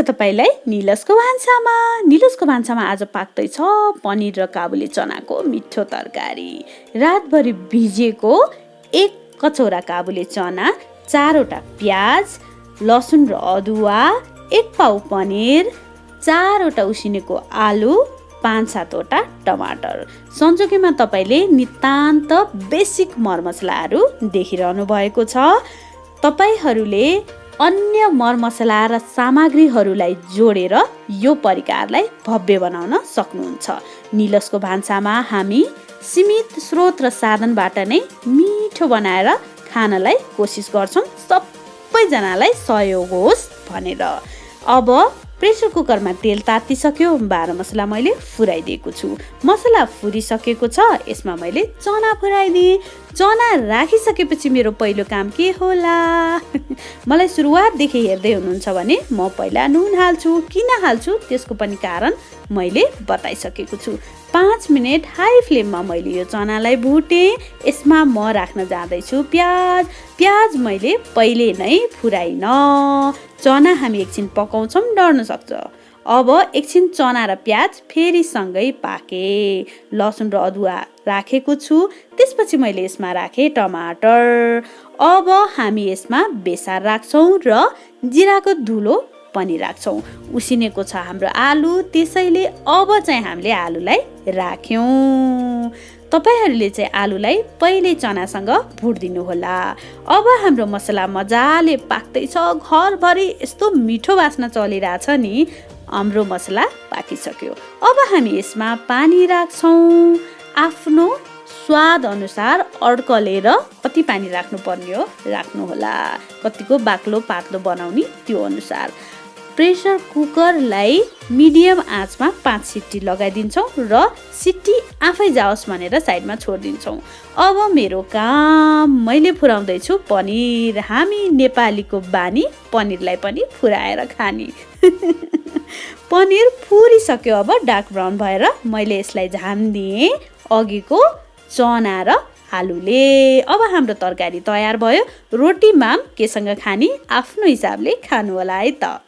तपाईलाई निलसको भान्सामा आज पाक्दैछ पनिर र काबुली चनाको मिठो तरकारी। रातभरि भिजेको 1 कचौरा काबुली चना, 4वटा प्याज, लसुन र अदुवा, 1 पाउ पनिर, 4वटा उसिनेको आलु, 5-7वटा टमाटर। संजोगीमा तपाईले नितान्त बेसिक मरमसलाहरू देखिरहनु भएको छ। तपाईहरूले अन्य मरमसला र सामग्रीहरूलाई जोडेर यो परिकारलाई भव्य बनाउन सक्नुहुन्छ। निलसको भान्सामा हामी सीमित स्रोत र साधनबाट नै मिठो बनाएर खानलाई कोसिस गर्छौं, सबैजनालाई सहयोग होस् भनेर। अब प्रेसर कुकरमा तेल तातिसक्यो, 12 मसला मैले फुराइदिएको छु। मसला फुरिसकेको छ, यसमा मैले चना फुराइदिएँ। चना राखिसकेपछि मेरो पहिलो काम के होला? मलाई सुरुवातदेखि हेर्दै हुनुहुन्छ भने म पहिला नुन हाल्छु। किन हाल्छु त्यसको पनि कारण मैले बताइसकेको छु। 5 मिनेट हाई फ्लेममा मैले यो चनालाई भुटेँ। यसमा म राख्न जाँदैछु प्याज। प्याज मैले पहिले नै फुराइन। चना हामी एकछिन पकाउँछौं, डढ्न सक्छ। अब एकछिन चना र प्याज फेरि सँगै पाके। लसुन र अदुवा राखेको छु। त्यसपछि मैले यसमा राखेँ टमाटर। अब हामी यसमा बेसार राख्छौं र जिराको धुलो पनि राख्छौं। उसिनेको छ हाम्रो आलु, त्यसैले अब चाहिँ हामीले आलुलाई राख्यौं। तपाईहरूले चाहिँ आलुलाई पहिले चनासँग भुट्दिनु होला। अब हाम्रो मसला मजाले पाक्दैछ, घरभरि यस्तो मिठो बास्ना चलिरहेछ नि। हाम्रो मसला पाकिसक्यो। अब हामी यसमा पानी राख्छौं। आफ्नो स्वाद अनुसार अड्कलेर कति पानी राख्नुपर्ने हो राख्नु होला। कतिको बाक्लो पातलो बनाउने त्यो अनुसार। प्रेसर कुकरलाई मिडियम आँचमा 5 सिटी लगाइदिन्छौँ र सिटी आफै जाओस् भनेर साइडमा छोडिदिन्छौँ। अब मेरो काम, मैले फुराउँदैछु पनिर। हामी नेपालीको बानी पनिरलाई पनि फुराएर खाने। पनिर फुरिसक्यो, अब डार्क ब्राउन भएर मैले यसलाई झानिदिएँ अघिको चना र आलुले। अब हाम्रो तरकारी तयार भयो। रोटीमा केसँग खाने आफ्नो हिसाबले खानु होला है त।